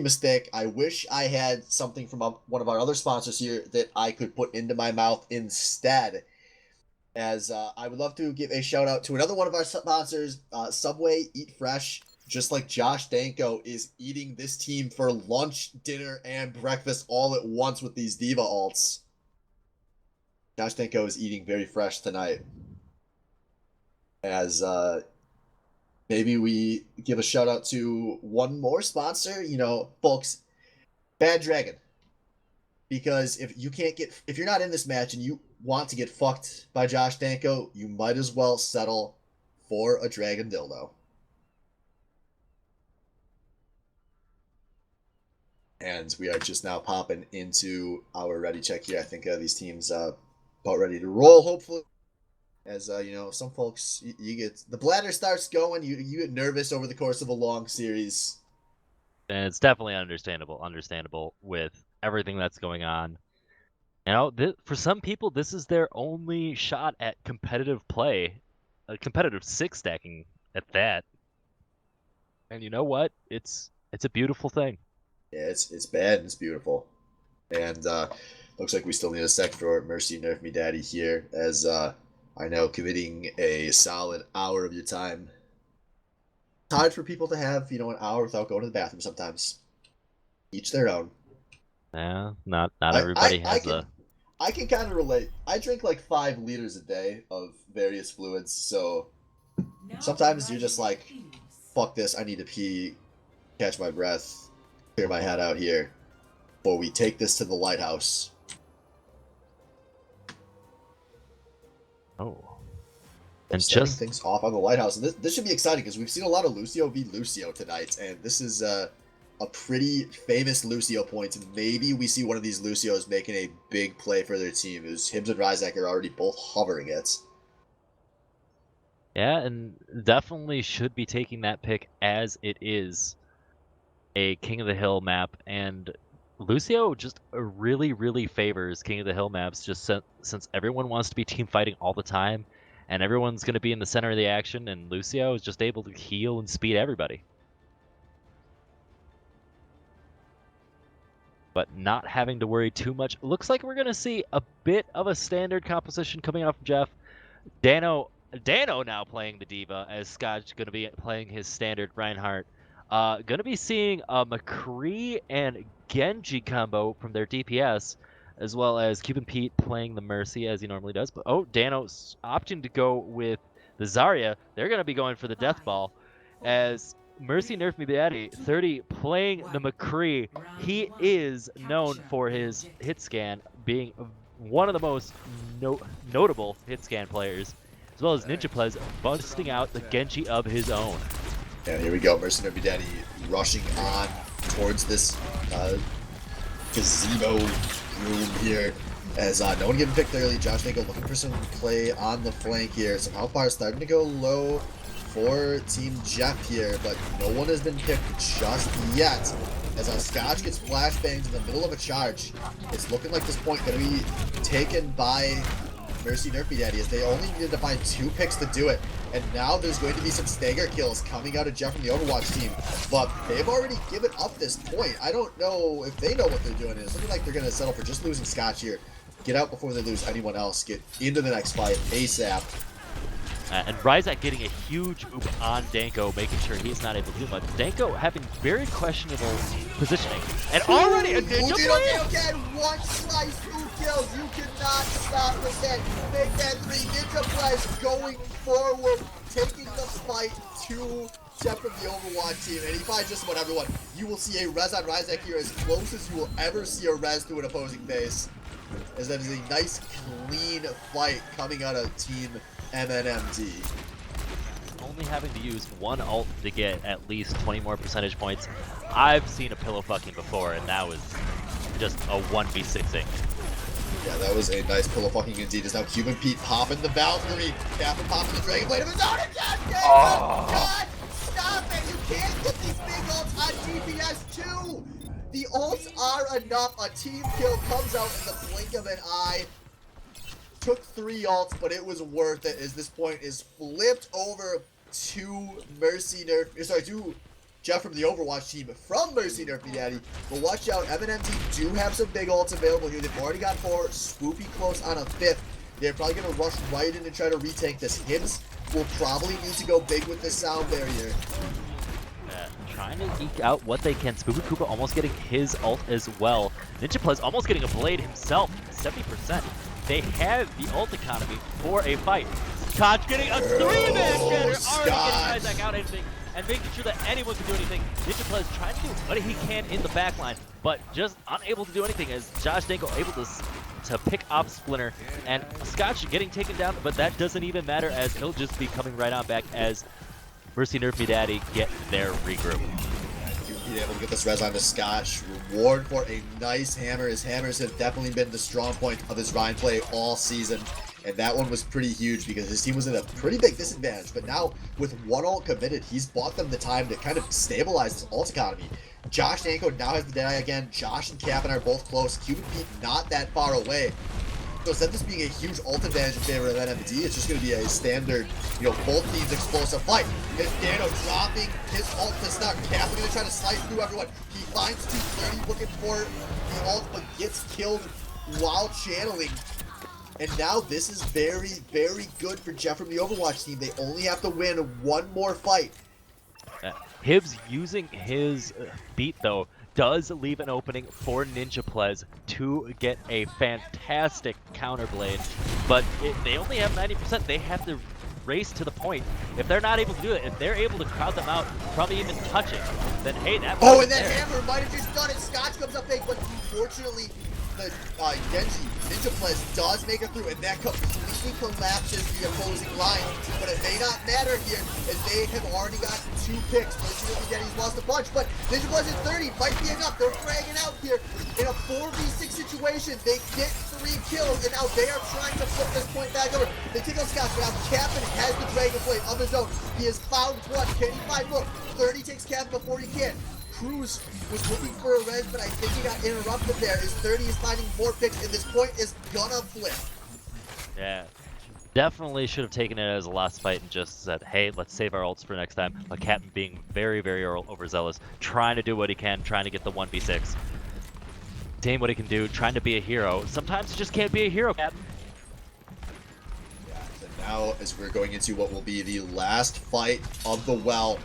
mistake. I wish I had something from one of our other sponsors here that I could put into my mouth instead. As I would love to give a shout out to another one of our sponsors, Subway Eat Fresh. Just like Josh Danko is eating this team for lunch, dinner, and breakfast all at once with these diva alts. Josh Danko is eating very fresh tonight. As maybe we give a shout out to one more sponsor, you know, folks, Bad Dragon. Because if you're not in this match and you want to get fucked by Josh Danko, you might as well settle for a Dragon Dildo. And we are just now popping into our ready check here. I think these teams about ready to roll, hopefully. As you know, some folks, you get the bladder starts going, you get nervous over the course of a long series. And it's definitely understandable with everything that's going on. You know, for some people, this is their only shot at competitive play, competitive 6-stacking at that. And you know what? It's a beautiful thing. Yeah, it's bad and it's beautiful. And looks like we still need a sec for Mercy Nerf Me Daddy here, as I know committing a solid hour of your time. It's hard for people to have, you know, an hour without going to the bathroom sometimes. Each their own. Yeah, not everybody has a... I can kind of relate. I drink like 5 liters a day of various fluids, so sometimes you're just like, fuck this, I need to pee, catch my breath, clear my head out here before we take this to the lighthouse. Oh. And starting things off on the lighthouse. And this should be exciting because we've seen a lot of Lucio v Lucio tonight, and this is a pretty famous Lucio point. And maybe we see one of these Lucios making a big play for their team, as Hibbs and Ryzak are already both hovering it. Yeah, and definitely should be taking that pick as it is a King of the Hill map, and Lucio just really favors King of the Hill maps, just since everyone wants to be team fighting all the time, and everyone's going to be in the center of the action, and Lucio is just able to heal and speed everybody. But not having to worry too much. Looks like we're going to see a bit of a standard composition coming out from Jeff. Dano now playing the Diva, as Scott's going to be playing his standard Reinhardt. Going to be seeing a McCree and Genji combo from their DPS, as well as Cuban Pete playing the Mercy as he normally does. But Dano's opting to go with the Zarya. They're going to be going for the Death Ball, as Mercy Nerf Me Daddy 30 playing the McCree. He is known for his hit scan, being one of the most notable hit scan players, as well as Ninjaplez busting out the Genji of his own. And here we go, Mercy Nerf Me Daddy rushing on towards this gazebo room here. As no one getting picked early, Josh Danko looking for some play on the flank here. Some health bars starting to go low for Team Jeff here, but no one has been picked just yet. As Scotch gets flashbangs in the middle of a charge, it's looking like this point going to be taken by Mercy Nerf Me Daddy, as they only needed to find 2 picks to do it. And now there's going to be some stagger kills coming out of Jeff from the Overwatch team, but they've already given up this point. I don't know if they know what they're doing. It's looking like they're going to settle for just losing Scotch here. Get out before they lose anyone else. Get into the next fight ASAP. And Ryzak getting a huge oop on Danko, making sure he's not able to do much. Danko having very questionable positioning. And already a Ninja player? Again, one slice, 2 kills. You cannot stop with that. Make that 3. Ninja Players going forward, taking the fight to Jeff from the Overwatch team. And he finds just about everyone. You will see a res on Ryzak here as close as you will ever see a res to an opposing base. As that is a nice, clean fight coming out of Team MNMD. Only having to use one ult to get at least 20 more percentage points. I've seen a pillow fucking before, and that was just a 1v6ing. Yeah, that was a nice pillow fucking indeed. Is now Cuban Pete popping the Valkyrie. Captain popping the Dragon Blade of his own again! God, stop it! You can't get these big ults on GPS too! The ults are enough. A team kill comes out in the blink of an eye. Took 3 ults, but it was worth it as this point is flipped over to to Jeff from the Overwatch team from Mercy Nerf Daddy. But watch out, MNMT do have some big ults available here. They've already got 4, Swoopy close on a 5th. They're probably going to rush right in and try to retake this. Hibbs will probably need to go big with this sound barrier. Trying to eke out what they can. Spoopy Koopa almost getting his ult as well. Ninja Plus almost getting a blade himself, 70%. They have the ult economy for a fight. Scotch getting a 3-man getter, already getting Isaac out and making sure that anyone can do anything. Ninja Plus trying to do what he can in the backline, but just unable to do anything as Josh Danko able to pick off Splinter, and Scotch getting taken down, but that doesn't even matter as he'll just be coming right on back as Mercy Nerf Daddy get their regroup. Being able to get this res on to Scotch. Reward for a nice hammer. His hammers have definitely been the strong point of his Rhine play all season. And that one was pretty huge because his team was in a pretty big disadvantage. But now, with one ult committed, he's bought them the time to kind of stabilize his ult economy. Josh Danko now has the Deadeye again. Josh and Captain are both close. Cuban Pete not that far away. So instead of this being a huge ult advantage in favor of NMD, it's just going to be a standard, both teams explosive fight. As Dano dropping his ult to start. Captain going to try to slice through everyone. He finds 230 looking for the ult, but gets killed while channeling. And now this is very, very good for Jeff from the Overwatch team. They only have to win one more fight. Hibbs using his beat, though, does leave an opening for Ninja Plez to get a fantastic counterblade. But they only have 90%. They have to race to the point. If they're not able to do it, if they're able to crowd them out, probably even touching, then hey, that Oh, and that hammer might have just done it. Scotch comes up big, but unfortunately, the Genji Ninja Plez does make it through, and that completely collapses the opposing line. But it may not matter here, as they have already got 2 picks. Genji's lost a bunch, but Ninja Plez at 30 might be enough. They're fragging out here in a 4v6 situation. They get 3 kills, and now they are trying to flip this point back over. They take out Scotch, but now Captain has the Dragon Blade of his own. He has found one. Can he find more? 30 takes Captain before he can. Cruz was looking for a res, but I think he got interrupted there. His 30 is finding more picks, and this point is gonna flip. Yeah, definitely should have taken it as a last fight and just said, hey, let's save our ults for next time. But Captain being very, very overzealous, trying to do what he can, trying to get the 1v6. Seeing what he can do, trying to be a hero. Sometimes you just can't be a hero, Captain. Yeah, and now as we're going into what will be the last fight of the well,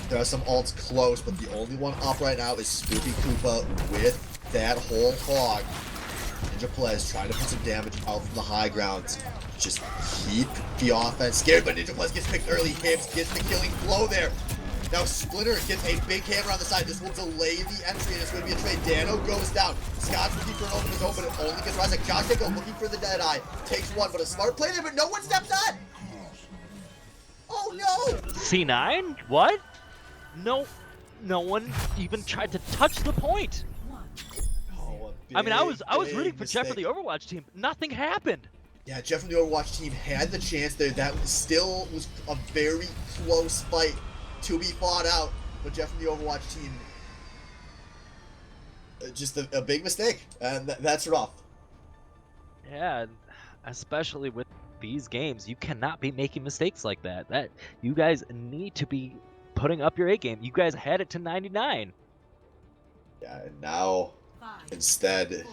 there are some ults close, but the only one up right now is Spoopy Koopa with that whole hog. Ninja Plez trying to put some damage out from the high ground. Just keep the offense scared, but Ninja Plez gets picked early. Hibbs gets the killing blow there. Now Splinter gets a big hammer on the side. This will delay the entry, and it's going to be a trade. Dano goes down. Scott's looking for an open his own, but it only gets Ryzak. Josh Danko looking for the Deadeye. Takes one, but a smart play there, but no one steps on! Oh no! C9? What? No one even tried to touch the point. I mean, I was rooting for Jeff for the Overwatch team. Nothing happened. Yeah, Jeff from the Overwatch team had the chance there. That still was a very close fight to be fought out, but Jeff from the Overwatch team, just a big mistake, and that's rough. Yeah, especially with these games, you cannot be making mistakes like that. That you guys need to be putting up your A game. You guys had it to 99. Yeah, and now instead,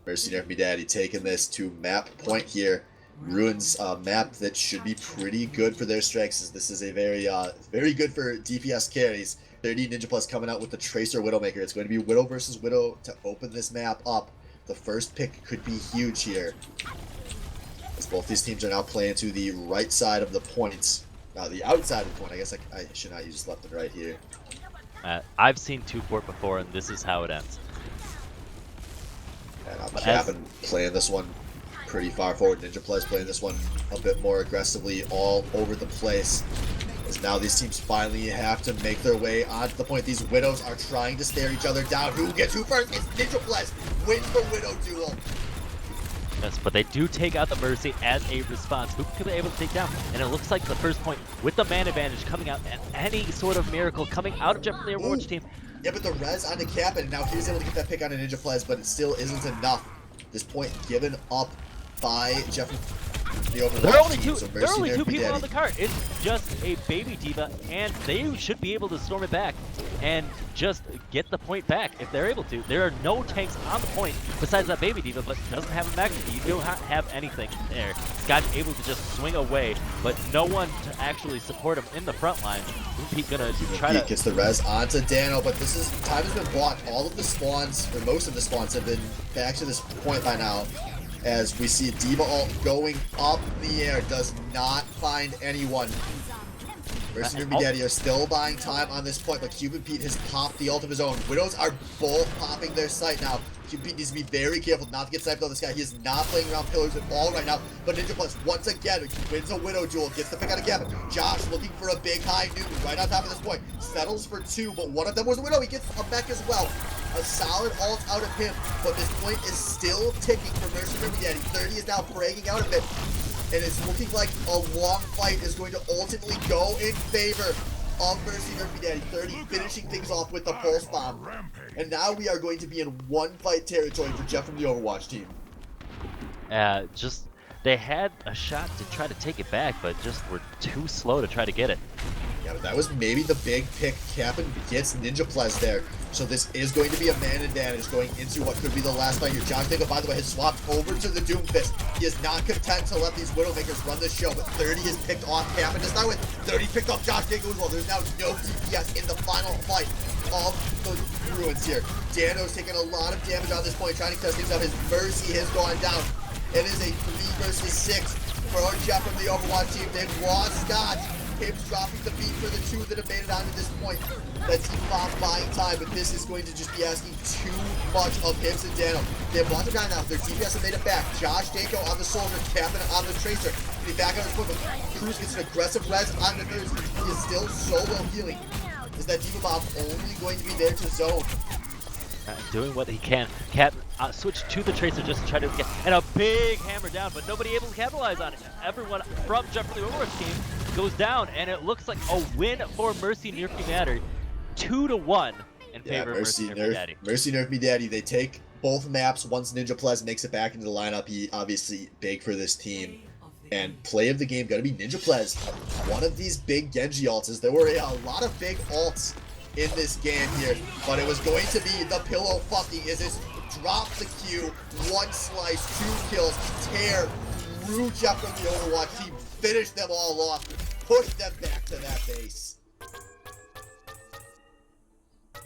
Mercy Nerf Daddy taking this to map point here. Ruins map that should be pretty good for their strengths. As this is a very good for DPS carries. 30 Ninja Plus coming out with the Tracer Widowmaker. It's going to be Widow versus Widow to open this map up. The first pick could be huge here, as both these teams are now playing to the right side of the points. Now the outside of the point. I guess I should not use left and right here. I've seen 2-port before, and this is how it ends. And I'm capping playing this one pretty far forward. Ninja Plus playing this one a bit more aggressively all over the place. As now these teams finally have to make their way onto the point. These Widows are trying to stare each other down. Who gets who first? It's Ninja Plus wins the Widow duel. Yes, but they do take out the Mercy as a response. Who could be able to take down? And it looks like the first point with the man advantage coming out, and any sort of miracle coming out of Jeff from the Overwatch team. Yeah, but the res on the cap, and now he was able to get that pick on a Ninja Plus, but it still isn't enough. This point given up by Jeff the Overwatch There are only team, two. so There are only Mercy, two Nerf, people Daddy. on the cart. It's just a baby diva, and they should be able to storm it back and just get the point back if they're able to. There are no tanks on the point besides that baby diva, but doesn't have a magnet. You don't have anything there. Scott able to just swing away, but no one to actually support him in the front line. Pete gonna try Pete to gets the res onto Dano, but this is time has been blocked. All of the spawns, or most of the spawns, have been back to this point by now. As we see Diva ult going up in the air, does not find anyone. Mercy and Daddy are still buying time on this point, but Cupid Pete has popped the ult of his own. Widows are both popping their sight now. Cupid Pete needs to be very careful not to get sniped on this guy. He is not playing around pillars at all right now. But Ninja Plus once again wins a Widow duel, gets the pick out of Gavin. Josh looking for a big high Newton right on top of this point. Settles for two, but one of them was a Widow. He gets a mech as well. A solid ult out of him, but this point is still ticking for Mercy and Daddy. 30 is now fragging out a bit. And it's looking like a long fight is going to ultimately go in favor of Mercy and Daddy. 30 finishing things off with the pulse bomb. And now we are going to be in one fight territory for Jeff from the Overwatch team. just they had a shot to try to take it back, but just were too slow to try to get it. Yeah, but that was maybe the big pick. Cap'n gets Ninja Plus there. So this is going to be a man advantage going into what could be the last fight here. Josh Dingo, by the way, has swapped over to the Doomfist. He is not content to let these Widowmakers run the show, but 30 is picked off Cap'n to start with. 30 picked off Josh Dingo as well. There's now no DPS in the final fight of the Ruins here. Dano's taking a lot of damage on this point, trying to test things out. His Mercy has gone down. It is a 3 versus 6 for Jeff from the Overwatch team. They've lost Scott. Hibbs dropping the beat for the two that have made it on to this point. That Team Bomb buying time, but this is going to just be asking too much of Hibbs and Dano. They have lost a guy now. Their DPS have made it back. Josh Danko on the Soldier, Captain on the Tracer. Getting back on his foot, but Cruz gets an aggressive res on the Nerds. He is still solo healing. Is that Diva Bomb only going to be there to zone? Doing what he can. Cap switch to the Tracer just to try to get, and a big hammer down, but nobody able to capitalize on it. Everyone from Jeff from the Overwatch team goes down, and it looks like a win for Mercy Nerf Me Daddy. 2-1 in favor of Mercy Nerf Me Daddy. Mercy Nerf Me Daddy. They take both maps. Once Ninja Plus makes it back into the lineup, he obviously big for this team. And play of the game got to be Ninja Plus. One of these big Genji ults. There were a lot of big ults in this game here, but it was going to be the pillow fucking as this drop the Q, one slice, 2 kills, tear through Jeff from the Overwatch team, finish them all off, push them back to that base.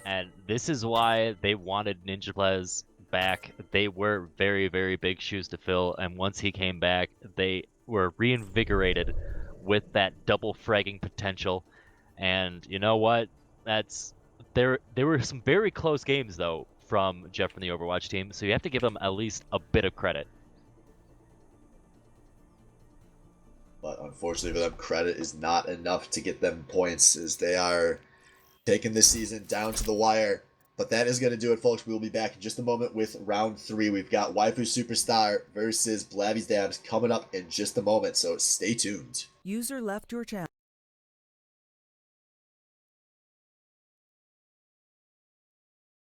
And this is why they wanted Ninja Plez back. They were very, very big shoes to fill, and once he came back, they were reinvigorated with that double fragging potential. And you know what? There were some very close games though from Jeff from the Overwatch team, so you have to give them at least a bit of credit. But unfortunately for them, credit is not enough to get them points, as they are taking this season down to the wire. But that is going to do it, folks. We will be back in just a moment with round 3. We've got Waifu Superstar versus Blabby's Dabs coming up in just a moment, so stay tuned. User left your channel.